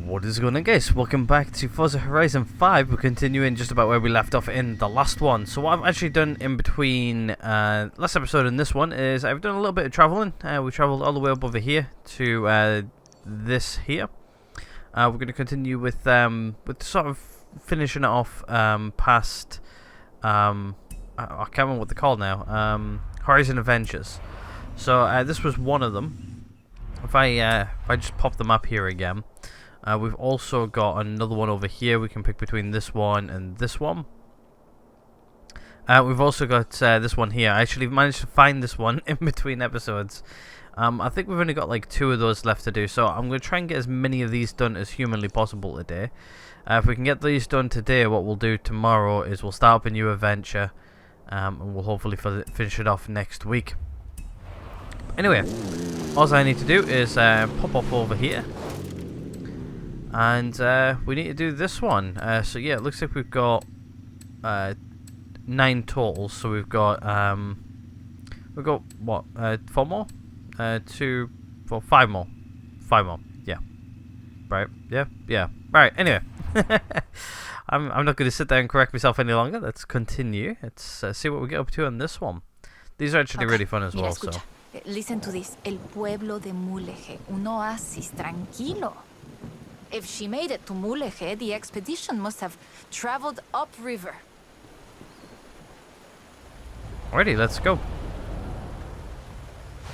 What is going on, guys? Welcome back to Forza Horizon 5. We're continuing just about where we left off in the last one. So what I've actually done in between last episode and this one is I've done a little bit of traveling. We travelled all the way up over here to this here. We're going to continue with sort of finishing it off past I can't remember what they're called now. Horizon Adventures. So this was one of them. If I just pop the map here again. We've also got another one over here. We can pick between this one and this one. We've also got this one here. I actually managed to find this one in between episodes. I think we've only got like 2 of those left to do, so I'm going to try and get as many of these done as humanly possible today. If we can get these done today, what we'll do tomorrow is we'll start up a new adventure, and we'll hopefully finish it off next week. Anyway, all I need to do is pop up over here. And we need to do this one. So yeah, it looks like we've got 9 totals. So we've got what? 4 more? 2, 4, 5 more. 5 more. Yeah. Right. Yeah. Yeah. Right. Anyway, I'm not going to sit there and correct myself any longer. Let's continue. Let's see what we get up to on this one. These are actually really fun as well. So. Listen to this. El pueblo de Mulegé, un oasis tranquilo. If she made it to Mulegé, the expedition must have traveled upriver. Alrighty, let's go.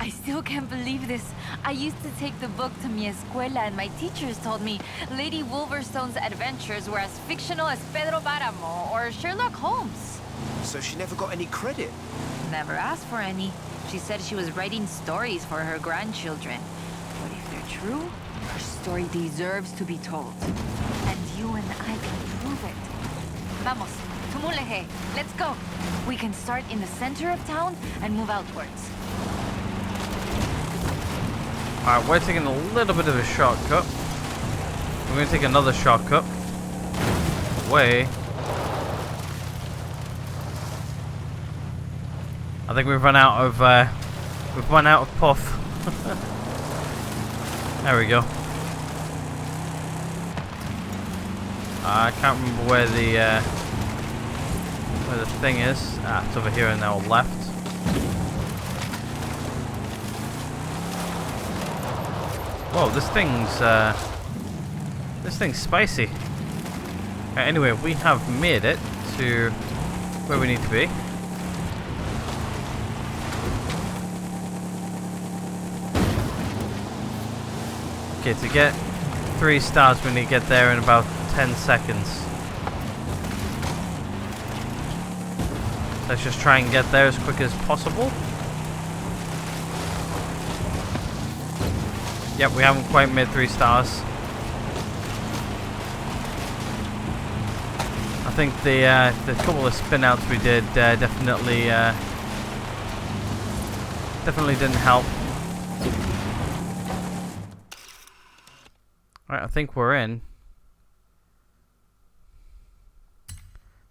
I still can't believe this. I used to take the book to mi escuela and my teachers told me Lady Wolverstone's adventures were as fictional as Pedro Páramo or Sherlock Holmes. So she never got any credit? Never asked for any. She said she was writing stories for her grandchildren. But if they're true, her story deserves to be told. And you and I can prove it. Vamos, to Mulegé. Let's go. We can start in the center of town and move outwards. Alright, we're taking a little bit of a shortcut. We're going to take another shortcut. Way. I think we've run out of puff. There we go. I can't remember where the thing is. Ah, it's over here on our left. Whoa, this thing's spicy. Anyway, we have made it to where we need to be. Okay, to get 3 stars we need to get there in about 10 seconds. Let's just try and get there as quick as possible. Yep, we haven't quite made 3 stars. I think the couple of spin-outs we did definitely didn't help. Alright, I think we're in.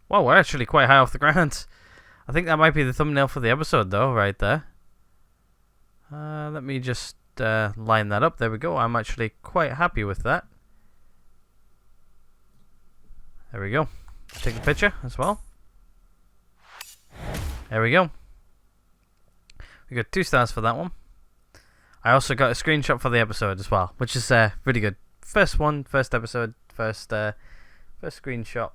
Wow, we're actually quite high off the ground. I think that might be the thumbnail for the episode, though, right there. Let me just line that up. There we go. I'm actually quite happy with that. There we go. Take a picture as well. There we go. We got 2 stars for that one. I also got a screenshot for the episode as well, which is really good. First episode, first screenshot.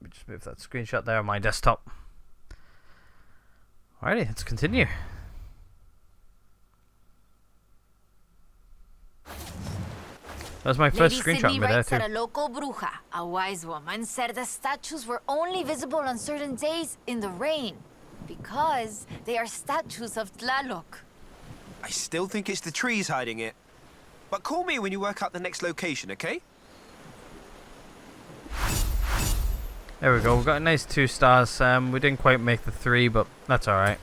Let me just move that screenshot there on my desktop. Alrighty, let's continue. That was my first screenshot in there too. That a local bruja, a wise woman, said the statues were only visible on certain days in the rain because they are statues of Tlaloc. I still think it's the trees hiding it. But call me when you work out the next location, okay? There we go. We got a nice 2 stars. We didn't quite make the 3, but that's alright.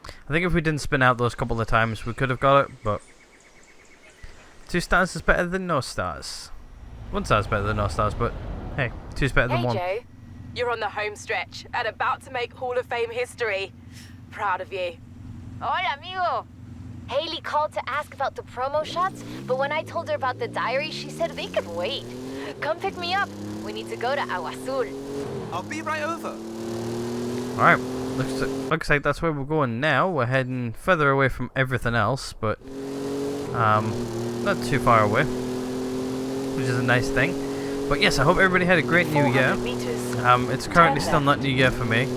I think if we didn't spin out those couple of times, we could have got it, but 2 stars is better than no stars. 1 star is better than no stars, but hey, 2 is better than 1. Hey Joe, you're on the home stretch and about to make Hall of Fame history. Proud of you. Hola, amigo. Haley called to ask about the promo shots, but when I told her about the diary, she said they could wait. Come pick me up. We need to go to Agua Azul. I'll be right over. Alright, looks like that's where we're going now. We're heading further away from everything else, but not too far away, which is a nice thing. But yes, I hope everybody had a great New Year. It's currently still not New Year for me.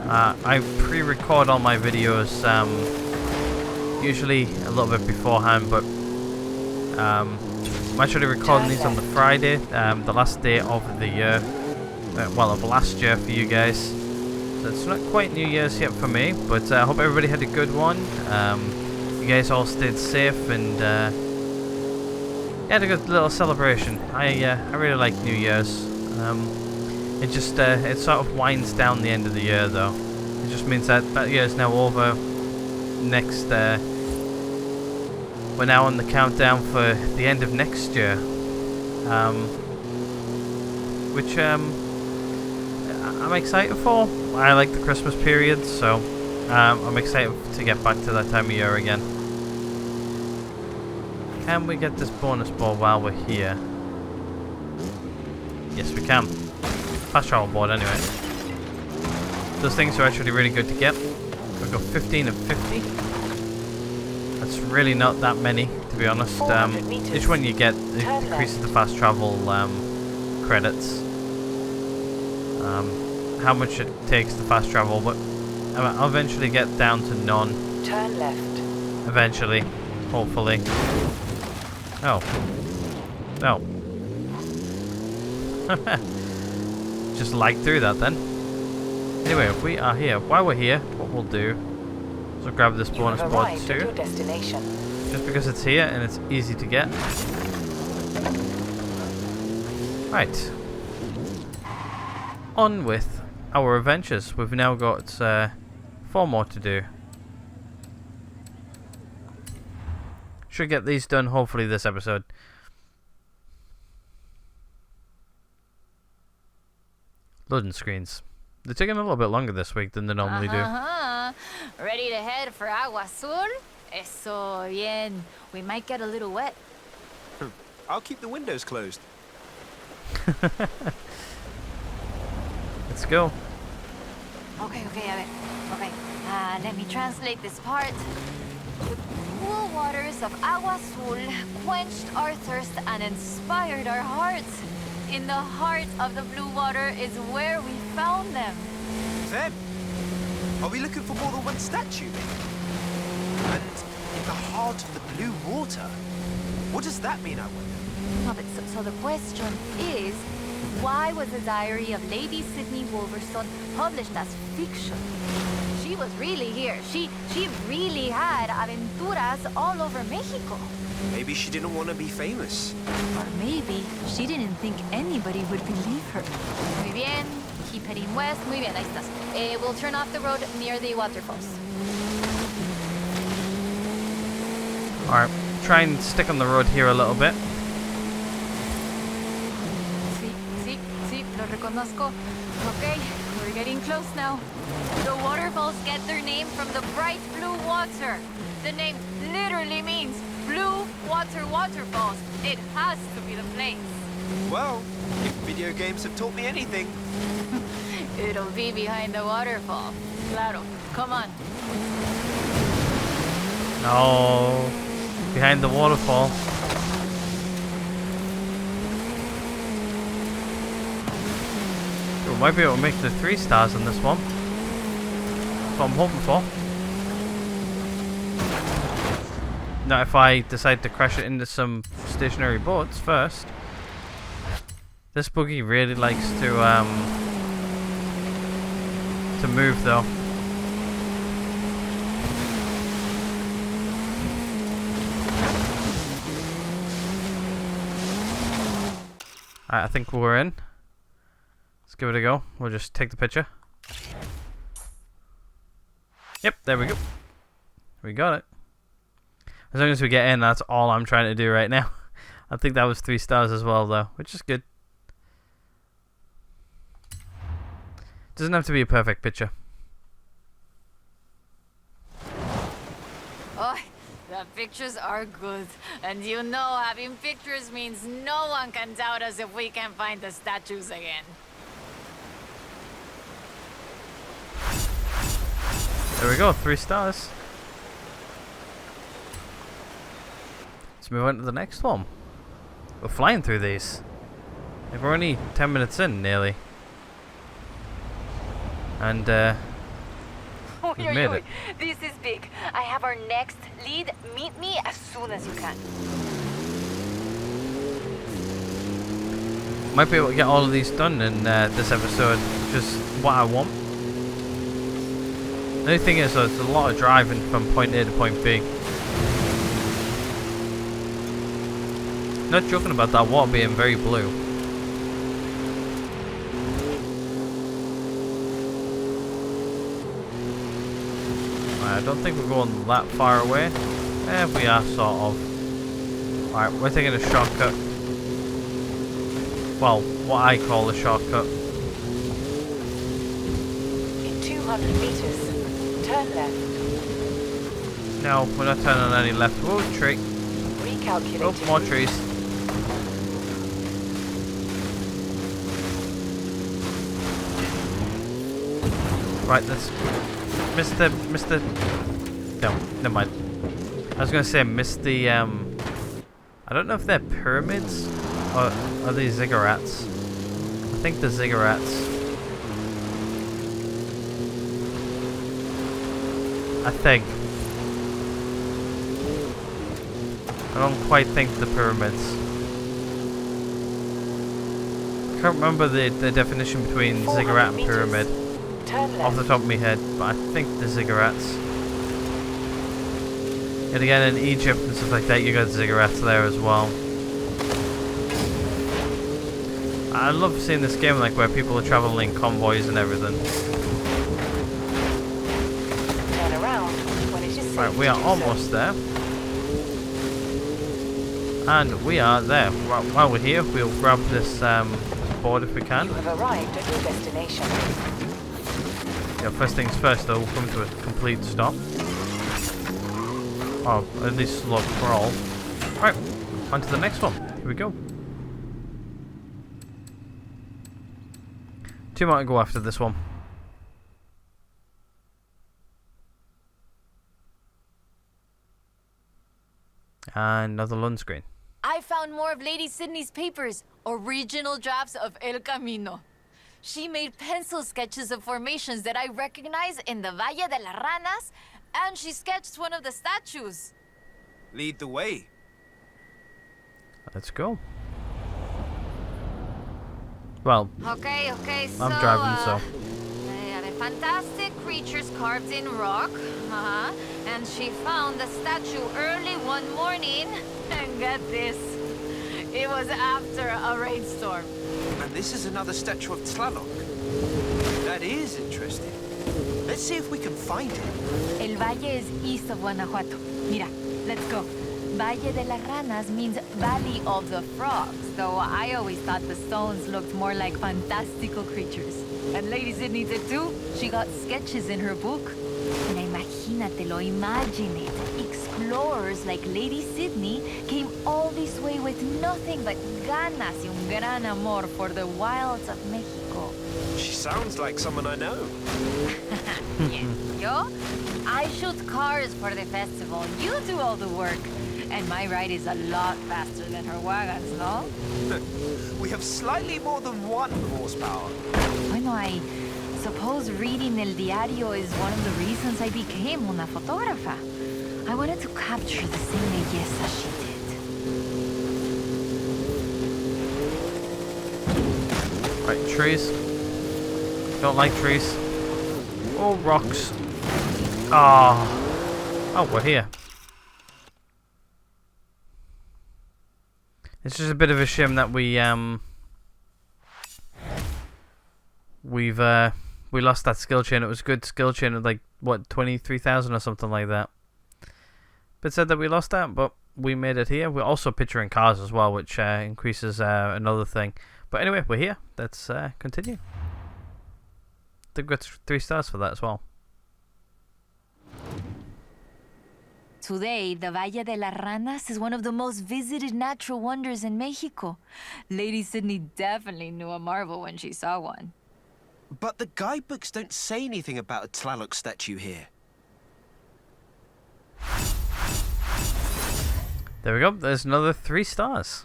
I pre-record all my videos usually a little bit beforehand, but I'm actually recording these on the Friday, the last day of the year, well, of last year for you guys. So it's not quite New Year's yet for me, but I hope everybody had a good one. You guys all stayed safe and had a good little celebration. I really like New Year's. It just it sort of winds down the end of the year, though. It just means that that year is now over. Next, we're now on the countdown for the end of next year, which I'm excited for. I like the Christmas period, so I'm excited to get back to that time of year again. Can we get this bonus ball while we're here? Yes, we can. Fast travel board, anyway. Those things are actually really good to get. We've got 15 of 50. That's really not that many, to be honest. Each one you get, it increases the fast travel credits. How much it takes to fast travel, but I'll eventually get down to none. Turn left. Eventually, hopefully. Oh. No. Just lag through that then. Anyway, if we are here, while we're here, what we'll do is we'll grab this bonus board too. Your destination. Just because it's here and it's easy to get. Right. On with our adventures. We've now got 4 more to do. Should get these done hopefully this episode. Loading screens. They're taking a little bit longer this week than they normally do. Ready to head for Agua Azul? Eso bien. We might get a little wet. I'll keep the windows closed. Let's go. Okay, a ver. Okay, let me translate this part. The cool waters of Agua Azul quenched our thirst and inspired our hearts. In the heart of the blue water is where we found them. Them? Are we looking for more than one statue? And in the heart of the blue water? What does that mean, I wonder? No, but so the question is, why was the diary of Lady Sydney Wolverstone published as fiction? She was really here. She really had aventuras all over Mexico. Maybe she didn't want to be famous. Or maybe she didn't think anybody would believe her. Muy bien. Keep heading west. Muy bien, ahí estás. We'll turn off the road near the waterfalls. Alright, try and stick on the road here a little bit. Sí, lo reconozco. Okay, we're getting close now. The waterfalls get their name from the bright blue water. The name literally means blue water waterfalls. It has to be the place. Well, if video games have taught me anything. It'll be behind the waterfall. Claro, come on. No, behind the waterfall. We might be able to make the 3 stars on this one. That's what I'm hoping for. Now, if I decide to crash it into some stationary boats first. This buggy really likes to move though. Alright, I think we're in. Let's give it a go. We'll just take the picture. Yep, there we go. We got it. As long as we get in, that's all I'm trying to do right now. I think that was 3 stars as well though, which is good. Doesn't have to be a perfect picture. Oh, pictures are good. And you know having pictures means no one can doubt us if we can find the statues again. There we go, 3 stars. Let's move on to the next one. We're flying through these. We're only 10 minutes in, nearly. And, we've made it. This is big. I have our next lead. Meet me as soon as you can. Might be able to get all of these done in this episode, which is what I want. The only thing is, though, it's a lot of driving from point A to point B. Not joking about that water being very blue. I don't think we're going that far away. We are, sort of. Alright, we're taking a shortcut. Well, what I call a shortcut. In 200 meters, turn left. No, we're not turning on any left. Oh, tree. Recalculate. Oh, more trees. Right, that's Mr. No, never mind. I was gonna say miss the I don't know if they're pyramids or are they ziggurats. I think they're ziggurats. I think. I don't quite think the pyramids. I can't remember the definition between ziggurat and pyramid off the top of my head, but I think the ziggurats. And again, in Egypt and stuff like that, you got ziggurats there as well. I love seeing this game like where people are traveling in convoys and everything. Turn around when it is safe. Right, we are almost there. And we are there. While we're here, we'll grab this board if we can. You have arrived at your destination. Yeah, first things first though, we'll come to a complete stop. Or at least slow crawl. Right, on to the next one. Here we go. 2 more to go after this one. And another loan screen. I found more of Lady Sydney's papers, original drafts of El Camino. She made pencil sketches of formations that I recognize in the Valle de las Ranas, and she sketched one of the statues. Lead the way. Let's go. Well, Okay, so... I'm driving, so. They are the fantastic creatures carved in rock. And she found the statue early one morning. And get this. It was after a rainstorm. And this is another statue of Tlaloc. That is interesting. Let's see if we can find it. El Valle is east of Guanajuato. Mira, let's go. Valle de las Ranas means Valley of the Frogs, though I always thought the stones looked more like fantastical creatures. And Lady Sydney did too. She got sketches in her book. And imagínatelo, imagine it. Explorers like Lady Sydney came all this way with nothing but ganas y un gran amor for the wilds of Mexico. She sounds like someone I know. Yo? I shoot cars for the festival. You do all the work. And my ride is a lot faster than her wagons, no? We have slightly more than 1 horsepower. Bueno, I suppose reading El Diario is one of the reasons I became una fotógrafa. I wanted to capture the same belleza she did. Right, trees. Don't like trees. Oh, rocks. Ah. Oh, we're here. It's just a bit of a shame that we lost that skill chain. It was a good skill chain of like what 23,000 or something like that. But said that we lost that, but we made it here. We're also picturing cars as well, which increases another thing. But anyway, we're here. Let's continue. I think we got 3 stars for that as well. Today, the Valle de las Ranas is one of the most visited natural wonders in Mexico. Lady Sydney definitely knew a marvel when she saw one. But the guidebooks don't say anything about a Tlaloc statue here. There we go. There's another 3 stars.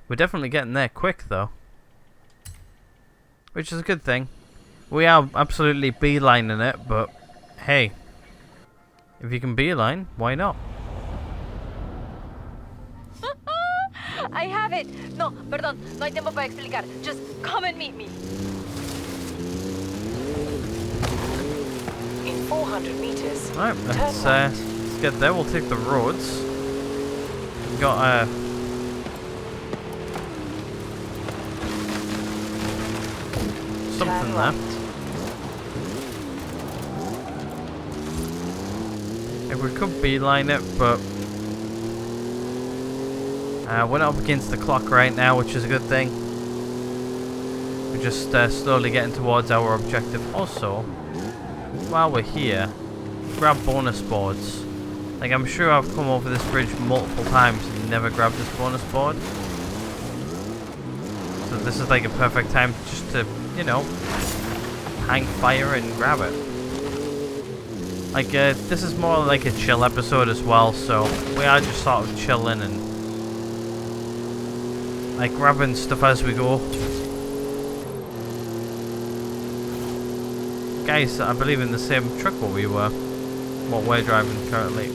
We're definitely getting there quick, though. Which is a good thing. We are absolutely beelining it, but hey. If you can beeline, why not? I have it. No, perdón. No hay tiempo para explicar. Just come and meet me. In 400 meters. Alright, let's get there. We'll take the roads. We've got something there. If we could beeline it, but we're not up against the clock right now, which is a good thing. We're just slowly getting towards our objective. Also, while we're here, grab bonus boards. Like, I'm sure I've come over this bridge multiple times and never grabbed this bonus board. So this is like a perfect time just to, you know, hang fire and grab it. Like, this is more like a chill episode as well, so we are just sort of chilling and like grabbing stuff as we go. Guys, I believe in the same truck what we're driving currently.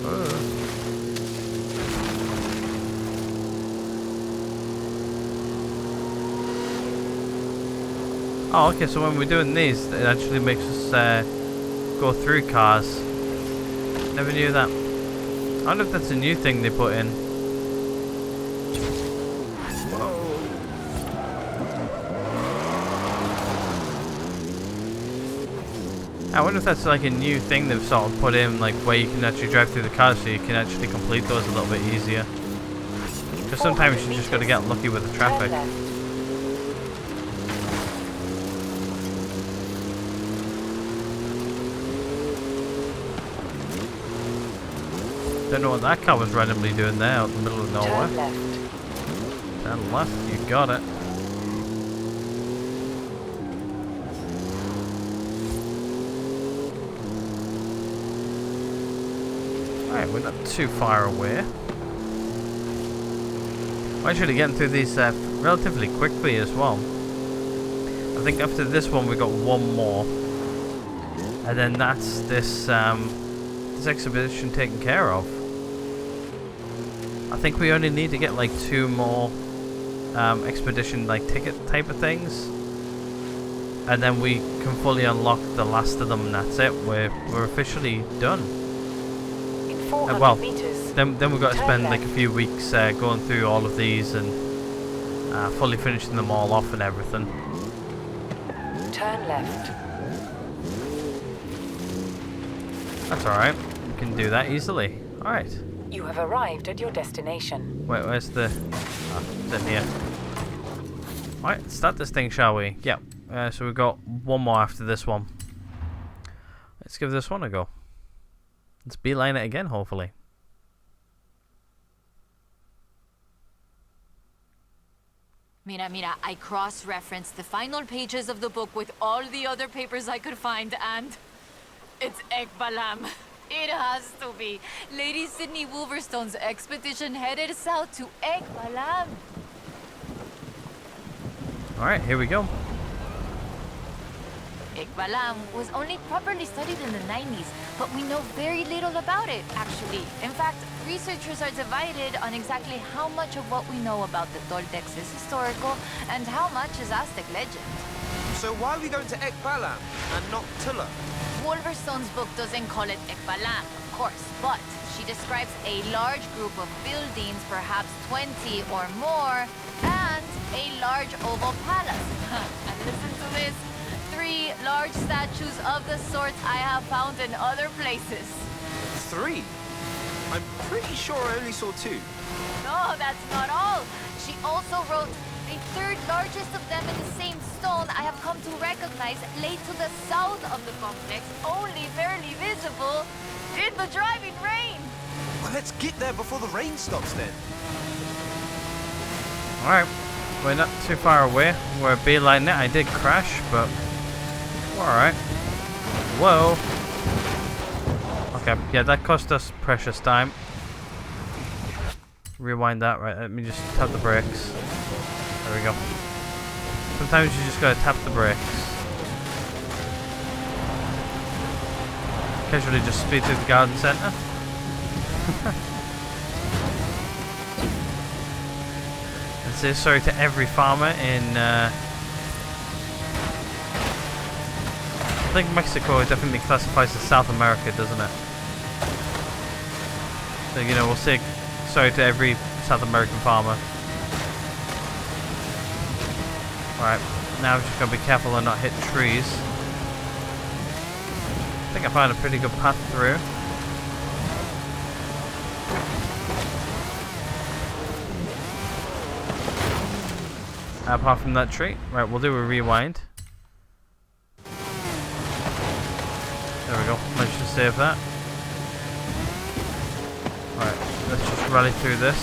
Oh, okay, so when we're doing these, it actually makes us go through cars. Never knew that. I wonder if that's a new thing they put in. I wonder if that's like a new thing they've sort of put in, like where you can actually drive through the cars so you can actually complete those a little bit easier. Because sometimes you just gotta get lucky with the traffic. Don't know what that car was randomly doing there out in the middle of nowhere. Turn left, you got it. Alright, we're not too far away. We're actually getting through these relatively quickly as well. I think after this one we got one more. And then that's this exhibition taken care of. I think we only need to get like 2 more expedition like ticket type of things, and then we can fully unlock the last of them, and that's it. We're officially done. In 400 well, meters, then we've got to spend left. like a few weeks going through all of these and fully finishing them all off and everything. Turn left. That's alright. We can do that easily. Alright. You have arrived at your destination. Wait, where's the... Oh, it's in here. Alright, start this thing, shall we? Yep. So we've got one more after this one. Let's give this one a go. Let's beeline it again, hopefully. Mira, I cross-referenced the final pages of the book with all the other papers I could find, and it's Ekbalam. It has to be. Lady Sydney Wolverstone's expedition headed south to Ekbalam. Alright, here we go. Ekbalam was only properly studied in the 90s, but we know very little about it, actually. In fact, researchers are divided on exactly how much of what we know about the Toltecs is historical and how much is Aztec legend. So why are we going to Ekbalam and not Tula? Wolverstone's book doesn't call it Ekbalam, of course, but she describes a large group of buildings, perhaps 20 or more, and a large oval palace. And listen to this, 3 large statues of the sorts I have found in other places. 3? I'm pretty sure I only saw 2. No, that's not all. She also wrote, the 3rd largest of them in the same stone I have come to recognize lay to the south of the complex, only barely visible in the driving rain. Let's get there before the rain stops then. Alright, we're not too far away. We're beelining it. I did crash, but we're alright. Whoa. Okay, yeah, that cost us precious time. Rewind that, right, let me just tap the brakes. There we go. Sometimes you just gotta tap the brakes. Casually just speed through the garden centre. And say sorry to every farmer in I think Mexico definitely classifies as South America, doesn't it? So, you know, we'll say sorry to every South American farmer. Alright, now I'm just going to be careful and not hit trees. I think I found a pretty good path through. Apart from that tree. Right, we'll do a rewind. There we go, managed to save that. Alright, let's just rally through this.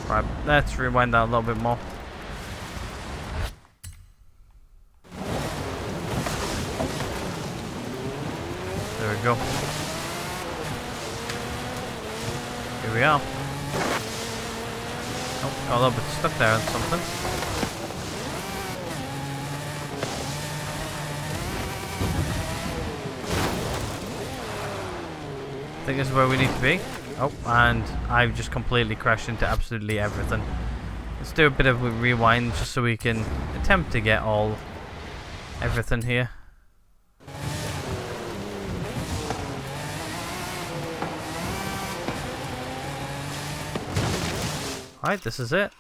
Right, let's rewind that a little bit more. There we go. Here we are. Oh, got a little bit stuck there on something. I think this is where we need to be. Oh, and I've just completely crashed into absolutely everything. Let's do a bit of a rewind just so we can attempt to get everything here. Alright, this is it.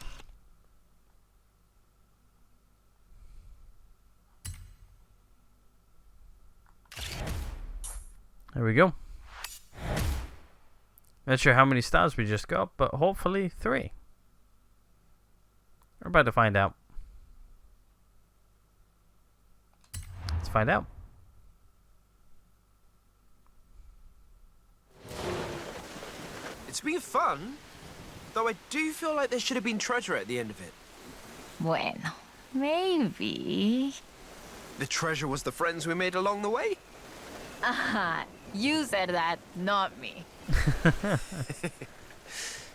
There we go. Not sure how many stars we just got, but hopefully 3. We're about to find out. Let's find out. It's been fun, though I do feel like there should have been treasure at the end of it. Bueno, maybe. The treasure was the friends we made along the way? Aha, you said that, not me.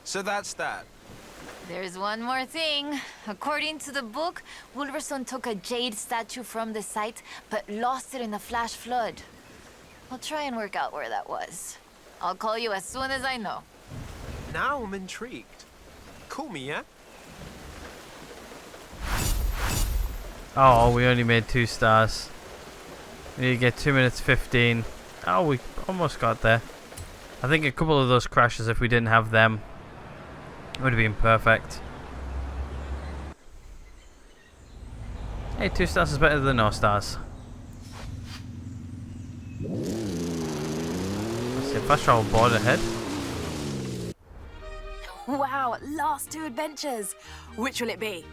So that's that. There's one more thing. According to the book, Wolverson took a jade statue from the site, but lost it in the flash flood. I'll try and work out where that was. I'll call you as soon as I know. Now I'm intrigued. Call me, yeah? Oh, we only made 2 stars. We need to get 2 minutes 15. Oh, we almost got there. I think a couple of those crashes, if we didn't have them, would have been perfect. Hey, 2 stars is better than no stars. Let's see, fast travel board ahead. Wow, last 2 adventures. Which will it be?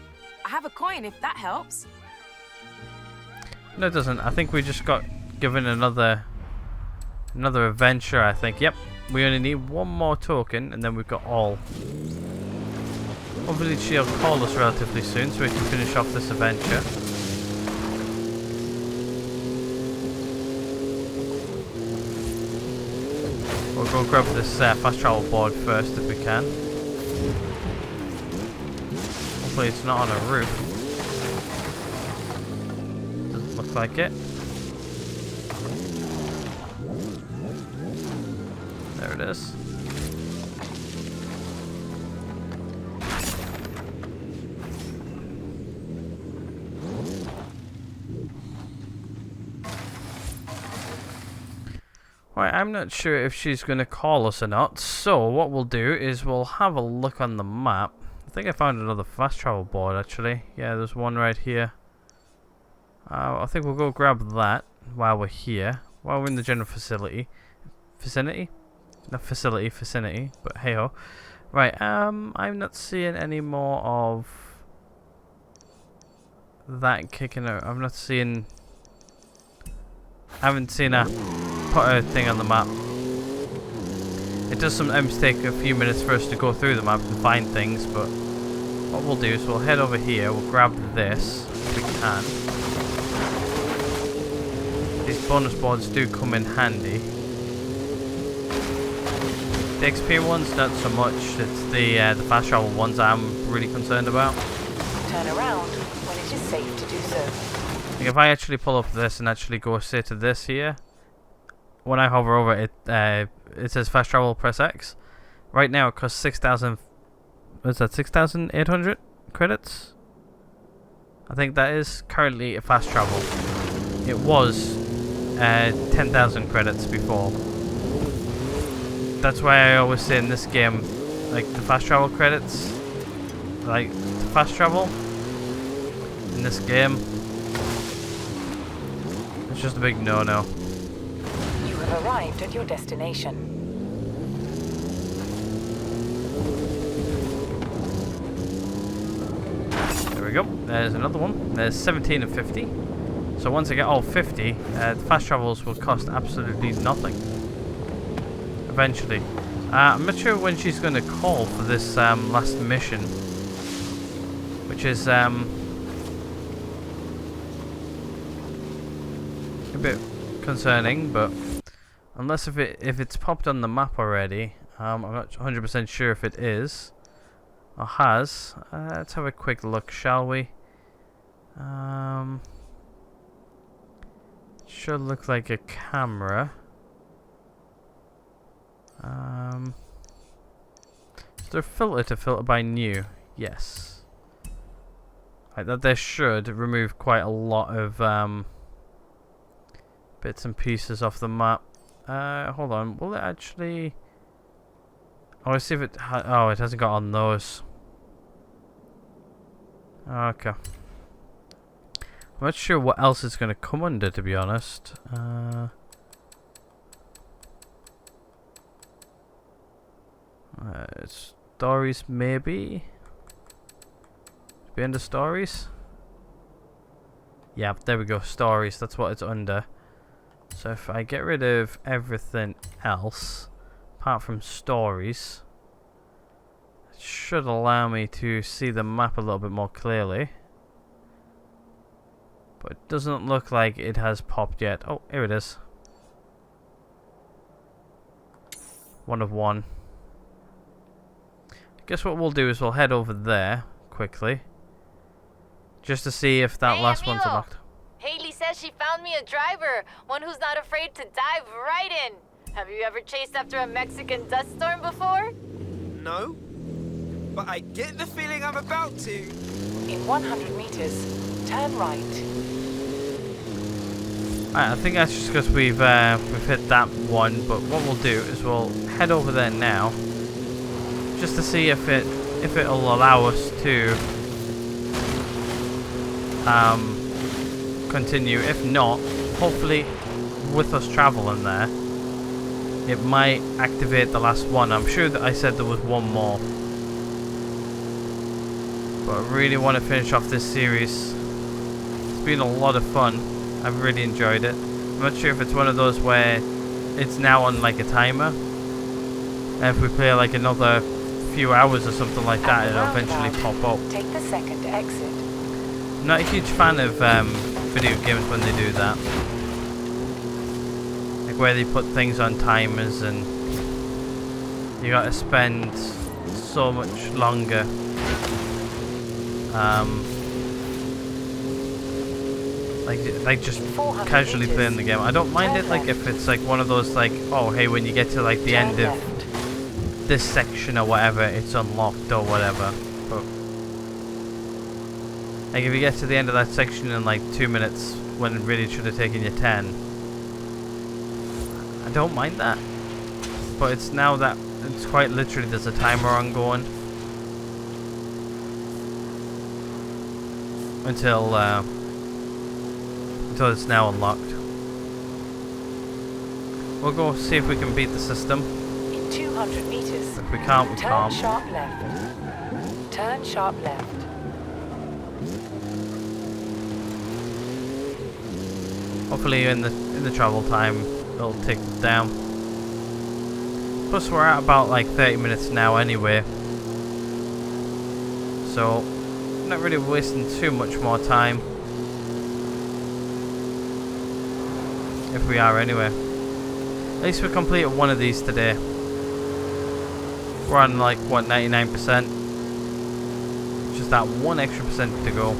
I have a coin if that helps. No, it doesn't. I think we just got given another adventure, I think. Yep. We only need 1 more token and then we've got all. Hopefully she'll call us relatively soon so we can finish off this adventure. We'll go grab this fast travel board first if we can. Hopefully it's not on a roof. Doesn't look like it. There it is. Right, I'm not sure if she's going to call us or not, so what we'll do is we'll have a look on the map. I think I found another fast travel board actually. Yeah, there's one right here. I think we'll go grab that while we're here, while we're in the general vicinity, not facility, vicinity, but hey ho. Right, I'm not seeing any more of that kicking out. I haven't seen a put a thing on the map. It does sometimes take a few minutes for us to go through the map and find things, but what we'll do is we'll head over here, we'll grab this if we can. These bonus boards do come in handy. The XP ones, not so much. It's the fast travel ones I'm really concerned about. Turn around when it is safe to do so. Like if I actually pull up this and actually go say to this here, when I hover over it, it says fast travel, press X. Right now it costs 6,000. What's that? 6,800 credits. I think that is currently a fast travel. It was 10,000 credits before. That's why I always say in this game, like the fast travel credits, like the fast travel in this game, it's just a big no-no. You have arrived at your destination. There we go. There's another one. There's 17 and 50. So once I get all 50, the fast travels will cost absolutely nothing. Eventually. I'm not sure when she's going to call for this last mission, which is a bit concerning, but unless if it's popped on the map already, I'm not 100% sure if it is or has. Let's have a quick look, shall we? Should look like a camera. Is there a filter to filter by new? Yes. Like that, there should remove quite a lot of bits and pieces off the map. Hold on, will it actually? Oh, let's see if it. Oh, it hasn't got on those. Okay. I'm not sure what else it's going to come under, to be honest. Stories, maybe? Be under stories? Yeah, there we go. Stories, that's what it's under. So if I get rid of everything else, apart from stories, it should allow me to see the map a little bit more clearly. But it doesn't look like it has popped yet. Oh, here it is. 1 of 1. I guess what we'll do is we'll head over there quickly, just to see if that last one's unlocked. Haley says she found me a driver, one who's not afraid to dive right in. Have you ever chased after a Mexican dust storm before? No, but I get the feeling I'm about to. In 100 meters, turn right. Alright, I think that's just because we've hit that one. But what we'll do is we'll head over there now, just to see if it'll allow us to continue. If not, hopefully with us traveling there, it might activate the last one. I'm sure that I said there was one more, but I really want to finish off this series. It's been a lot of fun. I've really enjoyed it. I'm not sure if it's one of those where it's now on like a timer, and if we play like another few hours or something like that, it'll eventually pop up. Take the second exit. I'm not a huge fan of video games when they do that, like where they put things on timers and you gotta spend so much longer like just casually playing the game. I don't mind it, like if it's like one of those like, oh hey, when you get to like the end of this section or whatever, it's unlocked or whatever. But like if you get to the end of that section in like 2 minutes when it really should have taken you 10, I don't mind that. But it's now that it's quite literally there's a timer ongoing until it's now unlocked. We'll go see if we can beat the system. In 200 meters. If we can't, we can't. Turn sharp left. Turn sharp left. hopefully in the travel time it'll take it down. Plus we're at about like 30 minutes now anyway, so not really wasting too much more time. If we are anyway. At least we completed one of these today. We're on like what, 99%. Just that one extra percent to go.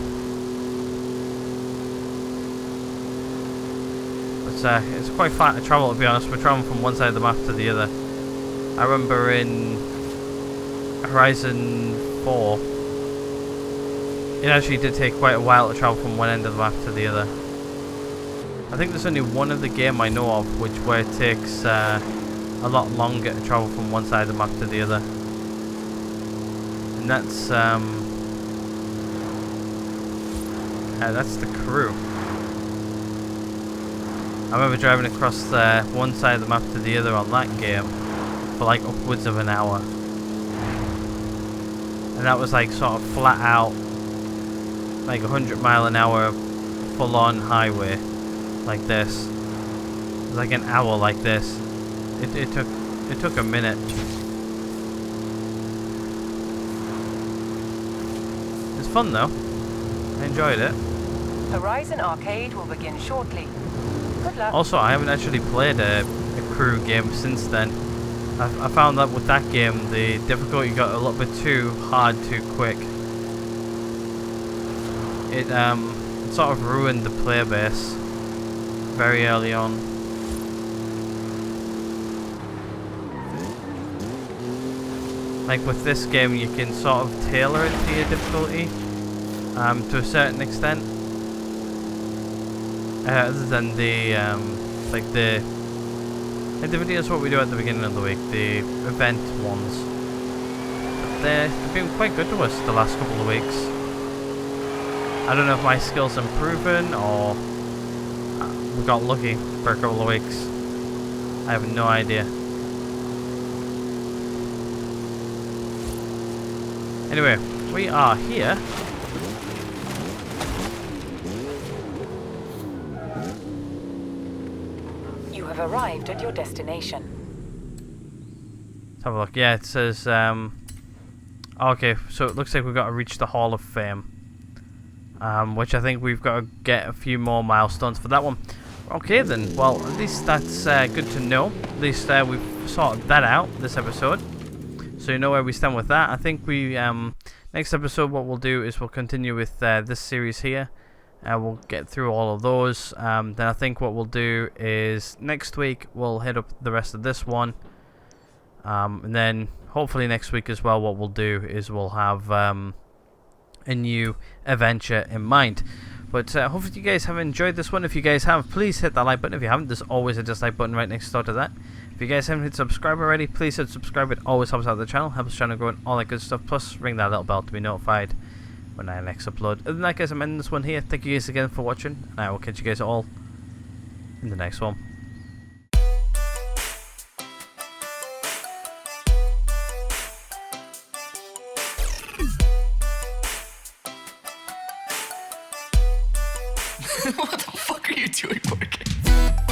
But it's quite far to travel, to be honest. We're traveling from one side of the map to the other. I remember in Horizon 4, it actually did take quite a while to travel from one end of the map to the other. I think there's only one of the game I know of where it takes a lot longer to travel from one side of the map to the other. And that's the Crew. I remember driving across one side of the map to the other on that game for like upwards of an hour. And that was like sort of flat out, like 100 mile an hour full on highway. Like this. It was like an hour like this. It took a minute. It's fun though. I enjoyed it. Horizon Arcade will begin shortly. Good luck. Also, I haven't actually played a Crew game since then. I found that with that game the difficulty got a little bit too hard too quick. It sort of ruined the player base very early on. Like with this game, you can sort of tailor it to your difficulty to a certain extent. Other than the videos what we do at the beginning of the week, the event ones. But they've been quite good to us the last couple of weeks. I don't know if my skills improving or we got lucky for a couple of weeks. I have no idea. Anyway, we are here. You have arrived at your destination. Let's have a look. Yeah, it says okay, so it looks like we've got to reach the Hall of Fame. Which I think we've got to get a few more milestones for that one. Okay then, well at least that's good to know. At least we've sorted that out this episode. So you know where we stand with that. I think we, next episode what we'll do is we'll continue with this series here. We'll get through all of those. Then I think what we'll do is next week we'll hit up the rest of this one. And then hopefully next week as well what we'll do is we'll have a new adventure in mind. But hopefully you guys have enjoyed this one. If you guys have, please hit that like button. If you haven't, there's always a dislike button right next door to that. If you guys haven't hit subscribe already, please hit subscribe. It always helps out the channel, helps the channel grow and all that good stuff. Plus ring that little bell to be notified when I next upload. Other than that guys, I'm ending this one here. Thank you guys again for watching, and I will catch you guys all in the next one. What the fuck are you doing, Morgan?